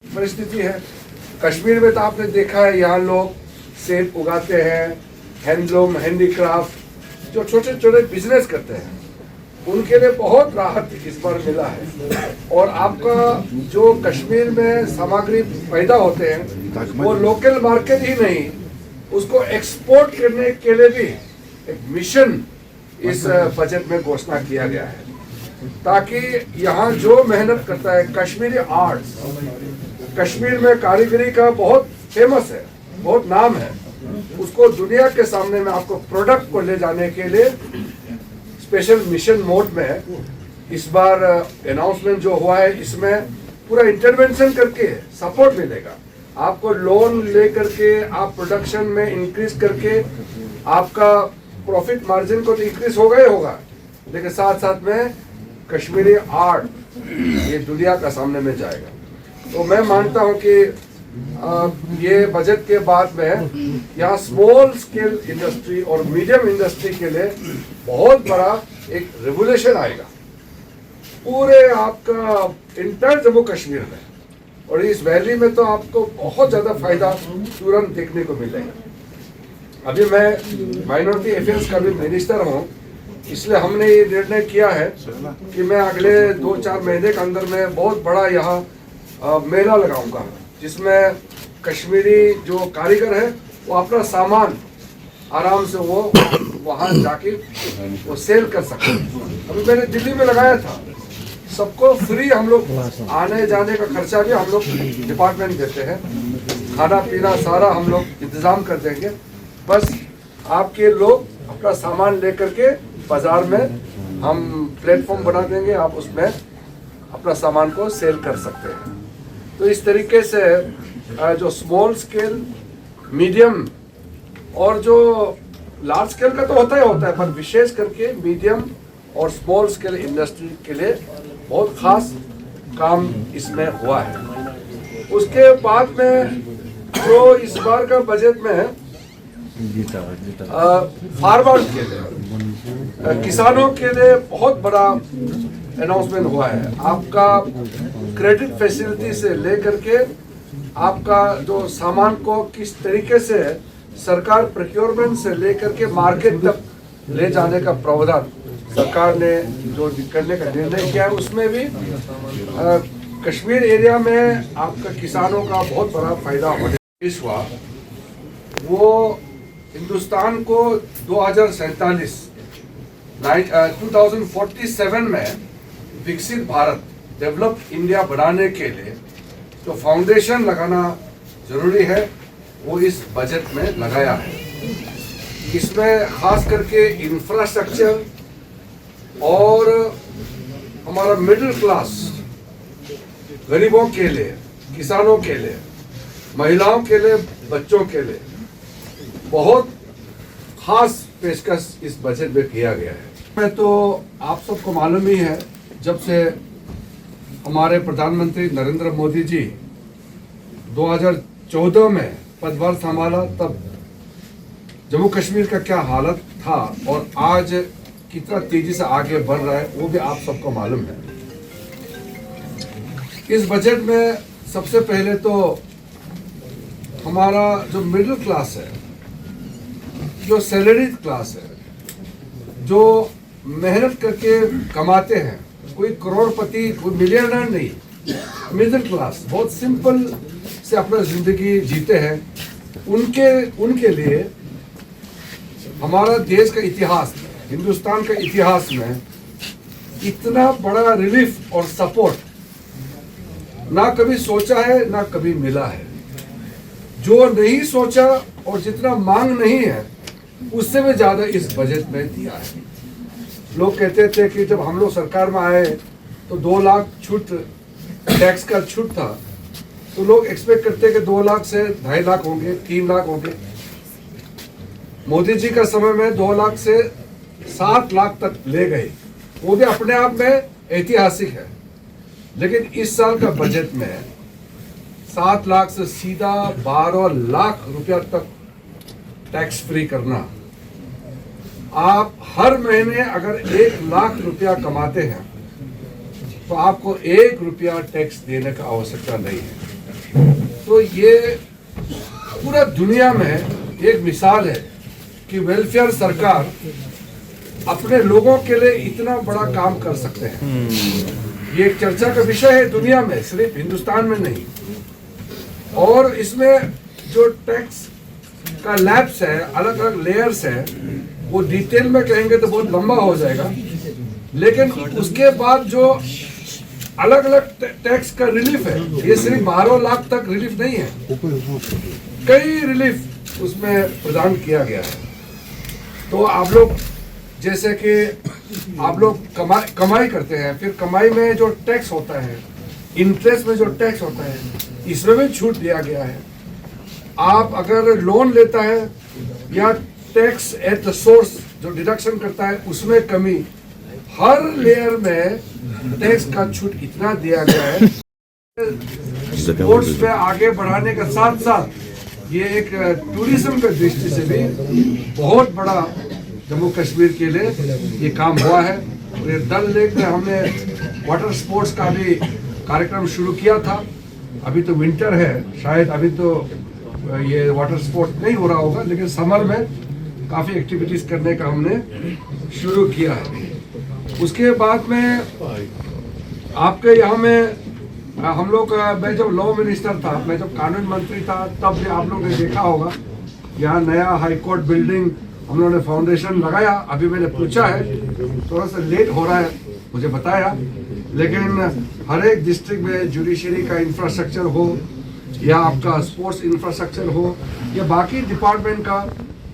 परिस्थिति है। कश्मीर में तो आपने देखा है, यहाँ लोग सेब उगाते हैं, हैंडलूम, हैंडीक्राफ्ट, जो छोटे छोटे बिजनेस करते हैं, उनके लिए बहुत राहत इस बार मिला है। और आपका जो कश्मीर में सामग्री पैदा होते हैं वो लोकल मार्केट ही नहीं, उसको एक्सपोर्ट करने के लिए भी एक मिशन इस बजट में घोषणा किया गया है, ताकि यहाँ जो मेहनत करता है, कश्मीरी आर्ट्स, कश्मीर में कारीगरी का बहुत फेमस है, बहुत नाम है, उसको दुनिया के सामने में आपको प्रोडक्ट को ले जाने के लिए स्पेशल मिशन मोड में है। इस बार अनाउंसमेंट जो हुआ है, इसमें पूरा इंटरवेंशन करके सपोर्ट मिलेगा आपको, लोन लेकर के आप प्रोडक्शन में इंक्रीज करके आपका प्रॉफिट मार्जिन को तो इंक्रीज होगा ही होगा, लेकिन साथ साथ में कश्मीरी आर्ट ये दुनिया का सामने में जाएगा। तो मैं मानता हूं कि ये बजट के बाद में यहाँ स्मॉल स्केल इंडस्ट्री और मीडियम इंडस्ट्री के लिए बहुत बड़ा एक रेवोल्यूशन आएगा पूरे आपका इंटर जम्मू कश्मीर में, और इस वैली में तो आपको बहुत ज्यादा फायदा तुरंत देखने को मिलेगा। अभी मैं माइनॉरिटी अफेयर्स का भी मिनिस्टर हूँ, इसलिए हमने ये निर्णय किया है कि मैं अगले 2-4 महीने के अंदर में बहुत बड़ा यहाँ मेला लगाऊंगा, जिसमें कश्मीरी जो कारीगर है वो अपना सामान आराम से वो वहाँ जाके वो सेल कर सकते हैं। अभी मैंने दिल्ली में लगाया था, सबको फ्री, हम लोग आने जाने का खर्चा भी हम लोग डिपार्टमेंट देते हैं, खाना पीना सारा हम लोग इंतजाम कर देंगे, बस आपके लोग अपना सामान लेकर के बाजार में हम प्लेटफॉर्म बना देंगे, आप उसमें अपना सामान को सेल कर सकते हैं। तो इस तरीके से जो स्मॉल स्केल, मीडियम और जो लार्ज स्केल का तो होता है, पर विशेष करके मीडियम और स्मॉल स्केल इंडस्ट्री के लिए बहुत खास काम इसमें हुआ है। उसके बाद में जो इस बार का बजट में फार्मर्स के लिए, किसानों के लिए बहुत बड़ा अनाउंसमेंट हुआ है। आपका क्रेडिट फैसिलिटी से लेकर के आपका जो सामान को किस तरीके से सरकार प्रोक्योरमेंट से लेकर के मार्केट तक ले जाने का प्रावधान सरकार ने जो करने का निर्णय किया है, उसमें भी कश्मीर एरिया में आपका किसानों का बहुत बड़ा फायदा होने हुआ। वो हिंदुस्तान को 2047 में विकसित भारत, डेवलप्ड इंडिया बनाने के लिए जो फाउंडेशन लगाना जरूरी है वो इस बजट में लगाया है। इसमें खास करके इंफ्रास्ट्रक्चर और हमारा मिडिल क्लास, गरीबों के लिए, किसानों के लिए, महिलाओं के लिए, बच्चों के लिए बहुत खास पेशकश इस बजट में किया गया है। मैं तो आप सबको मालूम ही है, जब से हमारे प्रधानमंत्री नरेंद्र मोदी जी 2014 में पदभार संभाला, तब जम्मू कश्मीर का क्या हालत था और आज कितना तेजी से आगे बढ़ रहा है वो भी आप सबको मालूम है। इस बजट में सबसे पहले तो हमारा जो मिडिल क्लास है, जो सैलरीड क्लास है, जो मेहनत करके कमाते हैं, कोई करोड़पति, कोई मिलियनर नहीं, मिडिल क्लास बहुत सिंपल से अपना जिंदगी जीते हैं, उनके लिए हमारा देश का इतिहास, हिंदुस्तान का इतिहास में इतना बड़ा रिलीफ और सपोर्ट ना कभी सोचा है, ना कभी मिला है। जो नहीं सोचा और जितना मांग नहीं है, उससे भी ज्यादा इस बजट में दिया है। लोग कहते थे कि जब हम लोग सरकार में आए तो 2 लाख छूट, टैक्स का छूट था, तो लोग एक्सपेक्ट करते कि 2 लाख से 2.5 लाख होंगे, 3 लाख होंगे। मोदी जी का समय में 2 लाख से 7 लाख तक ले गए, वो भी अपने आप में ऐतिहासिक है। लेकिन इस साल का बजट में 7 लाख से सीधा 12 लाख रुपया तक टैक्स फ्री करना। आप हर महीने अगर 1 लाख रुपया कमाते हैं तो आपको 1 रुपया टैक्स देने का आवश्यकता नहीं है। तो ये पूरा दुनिया में एक मिसाल है कि वेलफेयर सरकार अपने लोगों के लिए इतना बड़ा काम कर सकते हैं। ये एक चर्चा का विषय है दुनिया में, सिर्फ हिंदुस्तान में नहीं। और इसमें जो टैक्स का लैब्स है, अलग अलग लेयर्स है, वो डिटेल में कहेंगे तो बहुत लंबा हो जाएगा। लेकिन उसके बाद जो अलग अलग टैक्स का रिलीफ है, ये सिर्फ 12 लाख तक रिलीफ नहीं है, कई रिलीफ उसमें प्रदान किया गया है। तो आप लोग जैसे कि आप लोग कमाई करते हैं, फिर कमाई में जो टैक्स होता है, इंटरेस्ट में जो टैक्स होता है, इसमें भी छूट दिया गया है। आप अगर लोन लेता है या टैक्स एट द सोर्स जो डिडक्शन करता है, उसमें कमी, हर लेयर में टैक्स का छूट इतना दिया गया है। स्पोर्ट्स पे आगे बढ़ाने के साथ साथ ये एक टूरिज्म के दृष्टि से भी बहुत बड़ा जम्मू कश्मीर के लिए ये काम हुआ है। और ये डल लेक में हमने वाटर स्पोर्ट्स का भी कार्यक्रम शुरू किया था। अभी तो विंटर है, शायद अभी तो ये वाटर स्पोर्ट नहीं हो रहा होगा, लेकिन समर में काफ़ी एक्टिविटीज़ करने का हमने शुरू किया है। उसके बाद में आपके यहाँ में हम लोग, मैं जब लॉ मिनिस्टर था, मैं जब कानून मंत्री था, तब भी आप लोग ने देखा होगा यहाँ नया हाई कोर्ट बिल्डिंग हम लोगों ने फाउंडेशन लगाया। अभी मैंने पूछा है, थोड़ा सा लेट हो रहा है मुझे बताया, लेकिन हर एक डिस्ट्रिक्ट में जुडिशरी का इंफ्रास्ट्रक्चर हो या आपका स्पोर्ट्स इंफ्रास्ट्रक्चर हो या बाकी डिपार्टमेंट का,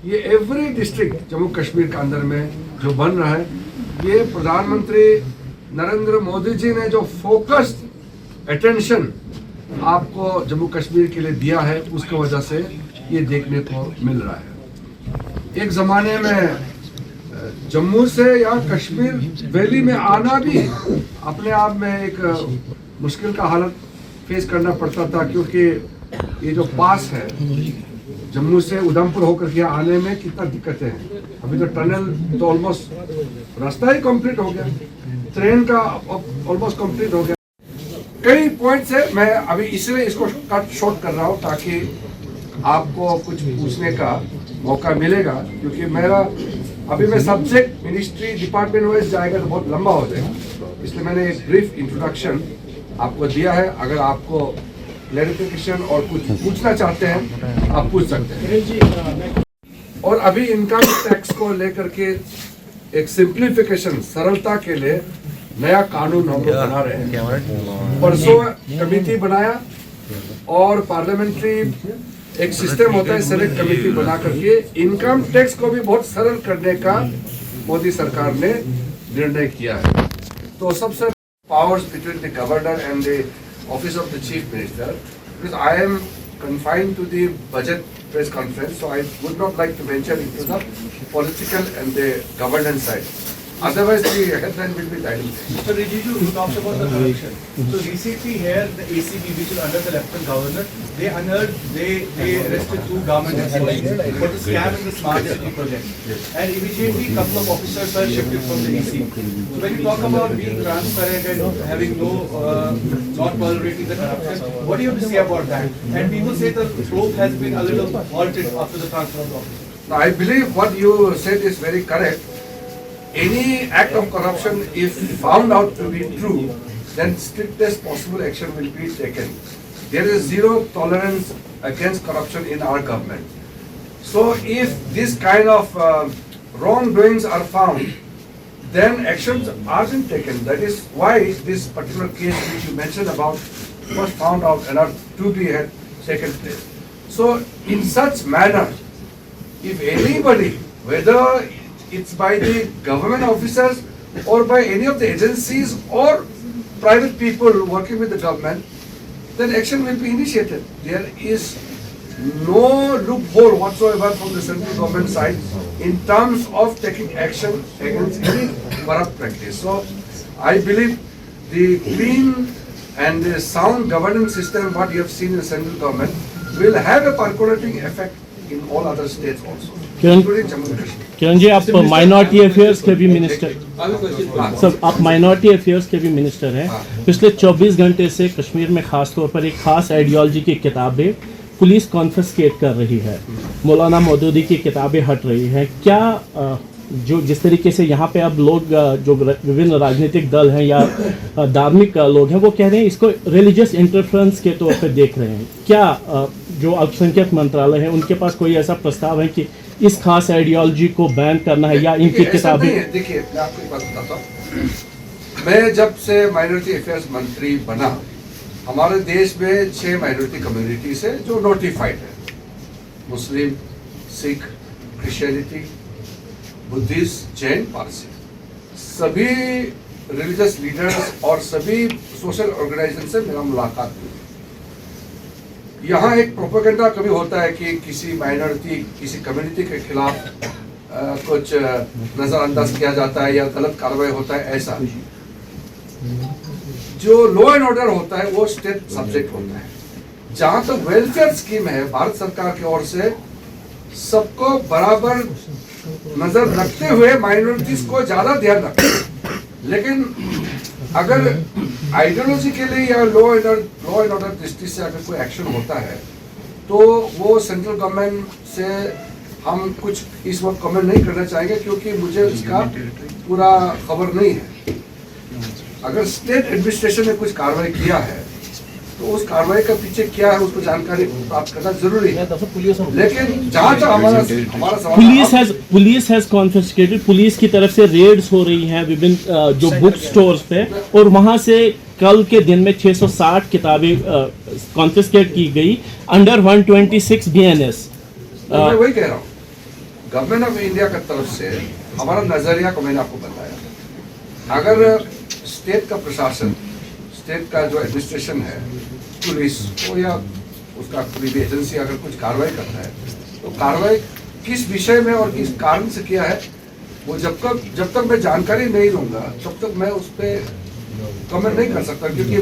ये एवरी डिस्ट्रिक्ट जम्मू कश्मीर के अंदर में जो बन रहा है, ये प्रधानमंत्री नरेंद्र मोदी जी ने जो फोकस्ड अटेंशन आपको जम्मू कश्मीर के लिए दिया है, उसकी वजह से ये देखने को मिल रहा है। एक ज़माने में जम्मू से या कश्मीर वैली में आना भी अपने आप में एक मुश्किल का हालत फेस करना पड़ता था, क्योंकि ये जो पास है जम्मू से उधमपुर होकर के आने में कितना दिक्कतें हैं। अभी तो टनल तो ऑलमोस्ट रास्ता ही कंप्लीट हो गया, ट्रेन का ऑलमोस्ट कंप्लीट हो गया। कई पॉइंट्स है, मैं अभी इसलिए इसको कट शॉर्ट कर रहा हूँ ताकि आपको कुछ पूछने का मौका मिलेगा, क्योंकि मेरा अभी मैं सब्जेक्ट मिनिस्ट्री डिपार्टमेंट वाइज जाएगा तो बहुत लंबा हो जाएगा, इसलिए मैंने एक ब्रीफ इंट्रोडक्शन आपको दिया है। अगर आपको क्लैरिफिकेशन और कुछ पूछना चाहते हैं आप पूछ सकते हैं। और अभी इनकम टैक्स को लेकर के एक सिंप्लीफिकेशन, सरलता के लिए नया कानून हम लोग बना रहे हैं। परसों कमेटी बनाया और पार्लियामेंट्री एक सिस्टम होता है, सेलेक्ट कमेटी बना करके इनकम टैक्स को भी बहुत सरल करने का मोदी सरकार ने निर्णय किया है। तो सबसे powers between the governor and the office of the chief minister, because I am confined to the budget press conference, so I would not like to venture into the political and the governance side. Otherwise, the headline will be diluted. Mr. Rijiju, you talked about the corruption. So recently here, the ACB, which is under the Lieutenant Governor, they arrested 2 government employees for the scam in the smart city project. And immediately, a couple of officers were shifted from the ACB. So when you talk about being transparent and having not tolerating the corruption, what do you have to say about that? And people say the probe has been a little halted after the transfer of the office. Now, I believe what you said is very correct. Any act of corruption, if found out to be true, then strictest possible action will be taken. There is zero tolerance against corruption in our government. So if this kind of wrongdoings are found, then actions are being taken. That is why this particular case which you mentioned about was found out and are to be had taken place. So in such manner, if anybody, whether it's by the government officers or by any of the agencies or private people working with the government, then action will be initiated. There is no loophole whatsoever from the central government side in terms of taking action against any corrupt practice. So I believe the clean and the sound governance system what you have seen in the central government will have a percolating effect in all other states also, including Jammu and Kashmir. Kiran ji, आप minority affairs के भी minister, sir आप minority affairs के भी minister हैं। पिछले 24 घंटे से कश्मीर में खास तौर पर एक खास आइडियोलॉजी की किताबें पुलिस कॉन्फिस्केट कर रही है, मौलाना मौदूदी की किताबें हट रही हैं। क्या जो जिस तरीके से यहाँ पे अब लोग जो विभिन्न राजनीतिक दल हैं या धार्मिक लोग हैं वो कह रहे हैं इसको रिलीजियस इंटरफेरेंस के तौर पे देख रहे हैं, क्या जो अल्पसंख्यक मंत्रालय है उनके पास कोई ऐसा प्रस्ताव है कि इस खास आइडियोलॉजी को बैन करना है या इनकी किताबें? देखिए, मैं आपको एक बात बताता हूँ। मैं जब से माइनॉरिटी अफेयर्स मंत्री बना, हमारे देश में 6 माइनॉरिटी कम्युनिटीज है जो नोटिफाइड है। मुस्लिम, सिख, क्रिश्चियनिटी, बुद्धिस्ट, जैन, पारसी। सभी रिलीजियस लीडर्स और सभी सोशल ऑर्गेनाइजेशन से मेरा मुलाकात हुई। यहाँ एक प्रोपेगेंडा कभी होता है कि किसी माइनॉरिटी, किसी कम्युनिटी के खिलाफ कुछ नजरअंदाज किया जाता है या गलत कार्रवाई होता है। ऐसा जो लॉ एंड ऑर्डर होता है वो स्टेट सब्जेक्ट होता है। जहां तक वेलफेयर स्कीम है भारत सरकार की ओर से, सबको बराबर नजर रखते हुए माइनॉरिटीज को ज्यादा ध्यान रखते हैं। लेकिन अगर आइडियोलॉजी के लिए या लॉ एंड ऑर्डर दृष्टि से अगर कोई एक्शन होता है तो वो सेंट्रल गवर्नमेंट से हम कुछ इस वक्त कमेंट नहीं करना चाहेंगे, क्योंकि मुझे इसका पूरा खबर नहीं है। अगर स्टेट एडमिनिस्ट्रेशन ने कुछ कार्रवाई किया है तो उस कार्रवाई का पीछे क्या है उसको जानकारी प्राप्त करना जरूरी है। लेकिन जहाँ तक हमारा सवाल, पुलिस हैज कॉन्फिस्केटेड, पुलिस की तरफ से रेड्स हो रही हैं विभिन्न जो बुक स्टोर्स पे, और वहां से कल के दिन में 660 किताबें कॉन्फिस्केट की गई अंडर 126 BNS। मैं वही कह रहा हूँ, गवर्नमेंट ऑफ इंडिया की तरफ से हमारा नजरिया को मैंने आपको बताया। अगर स्टेट का प्रशासन, स्टेट का जो एडमिनिस्ट्रेशन है, पुलिस हो या उसका कोई भी एजेंसी अगर कुछ कार्रवाई करता है तो कार्रवाई किस विषय में और किस कारण से किया है वो जब तक मैं जानकारी नहीं लूंगा तब तक मैं उस पर कमेंट नहीं कर सकता, क्योंकि